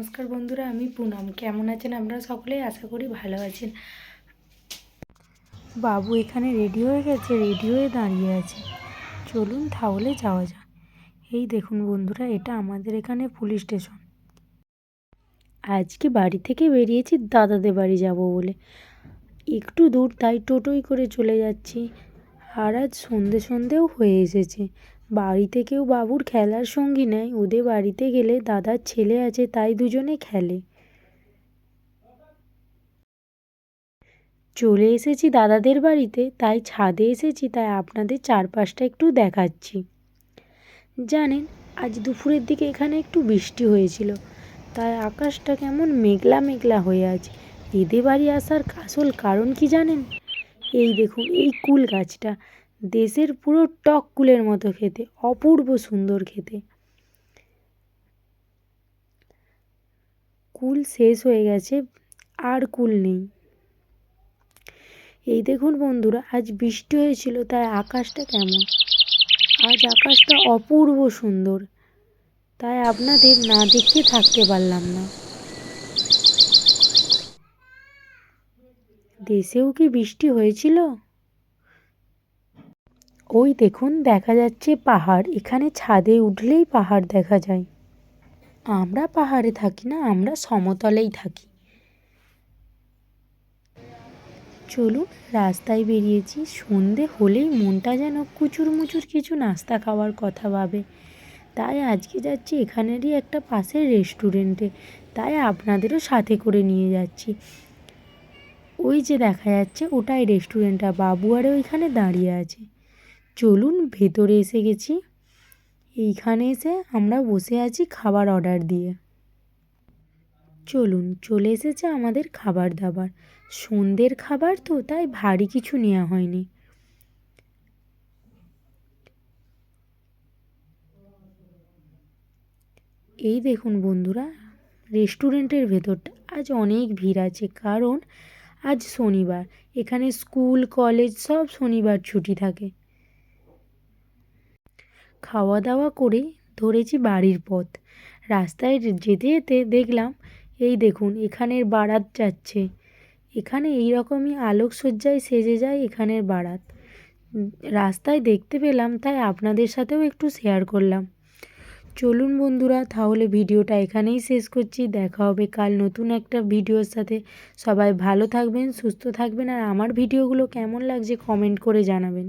নমস্কার বন্ধুরা, আমি পুনম। কেমন আছেন আপনারা সকলেই? আশা করি ভালো আছেন। বাবু এখানে রেডি হয়ে গেছে, রেডি হয়ে দাঁড়িয়ে আছে। চলুন তাহলে যাওয়া যাক। এই দেখুন বন্ধুরা, এটা আমাদের এখানে পুলিশ স্টেশন। আজকে বাড়ি থেকে বেরিয়েছি দাদাদের বাড়ি যাব বলে। একটু দূর, তাই টোটোই করে চলে যাচ্ছি। আর আজ সন্ধেও হয়ে এসেছে। বাড়িতে কেউ বাবুর খেলার সঙ্গী নেই। ওদের বাড়িতে গেলে দাদার ছেলে আছে, তাই দুজনে খেলে। চলে এসেছি দাদাদের বাড়িতে, তাই ছাদে এসেছি, তাই আপনাদের চারপাশটা একটু দেখাচ্ছি। জানেন, আজ দুপুরের দিকে এখানে একটু বৃষ্টি হয়েছিল, তাই আকাশটা কেমন মেঘলা মেঘলা হয়ে আছে। এদের বাড়ি আসার আসল কারণ কি জানেন? এই দেখুন, এই কুল গাছটা দেশের পুরো টক কুলের মতো খেতে, অপূর্ব সুন্দর খেতে। কুল শেষ হয়ে গেছে, আর কুল নেই। এই দেখুন বন্ধুরা, আজ বৃষ্টি হয়েছিল, তাই আকাশটা কেমন, আজ আকাশটা অপূর্ব সুন্দর, তাই আপনাদের না দেখিয়ে থাকতে পারলাম না। দেশেও কি বৃষ্টি হয়েছিল? ওই দেখুন, দেখা যাচ্ছে পাহাড়। এখানে ছাদে উঠলেই পাহাড় দেখা যায়। আমরা পাহাড়ে থাকি না, আমরা সমতলেই থাকি। চলুন, রাস্তায় বেরিয়েছি। সন্ধে হলেই মনটা যেন কুচুরমুচুর কিছু নাস্তা খাওয়ার কথা ভাবে। তাই আজকে যাচ্ছি এখানেরই একটা পাশের রেস্টুরেন্টে, তাই আপনাদেরও সাথে করে নিয়ে যাচ্ছি। ওই যে দেখা যাচ্ছে, ওটাই রেস্টুরেন্টটা। বাবু আরে ওইখানে দাঁড়িয়ে আছে। চলুন, ভেতরে এসে গেছি। এইখানে এসে আমরা বসে আছি খাবার অর্ডার দিয়ে। চলুন, চলে এসেছে আমাদের খাবার দাবার। সন্ধ্যের খাবার তো, তাই ভারী কিছু নেওয়া হয়নি। এই দেখুন বন্ধুরা, রেস্টুরেন্টের ভেতরটা আজ অনেক ভিড় আছে, কারণ আজ শনিবার। এখানে স্কুল কলেজ সব শনিবার ছুটি থাকে। খাওয়া দাওয়া করে ধরেছি বাড়ির পথ। রাস্তায় যেতে যেতে দেখলাম, এই দেখুন, এখানের বারাত যাচ্ছে। এখানে এইরকমই আলোকসজ্জায় সেজে যায় এখানের বারাত। রাস্তায় দেখতে পেলাম, তাই আপনাদের সাথেও একটু শেয়ার করলাম। চলুন বন্ধুরা, তাহলে ভিডিওটা এখানেই শেষ করছি। দেখা হবে কাল নতুন একটা ভিডিওর সাথে। সবাই ভালো থাকবেন, সুস্থ থাকবেন, আর আমার ভিডিওগুলো কেমন লাগছে কমেন্ট করে জানাবেন।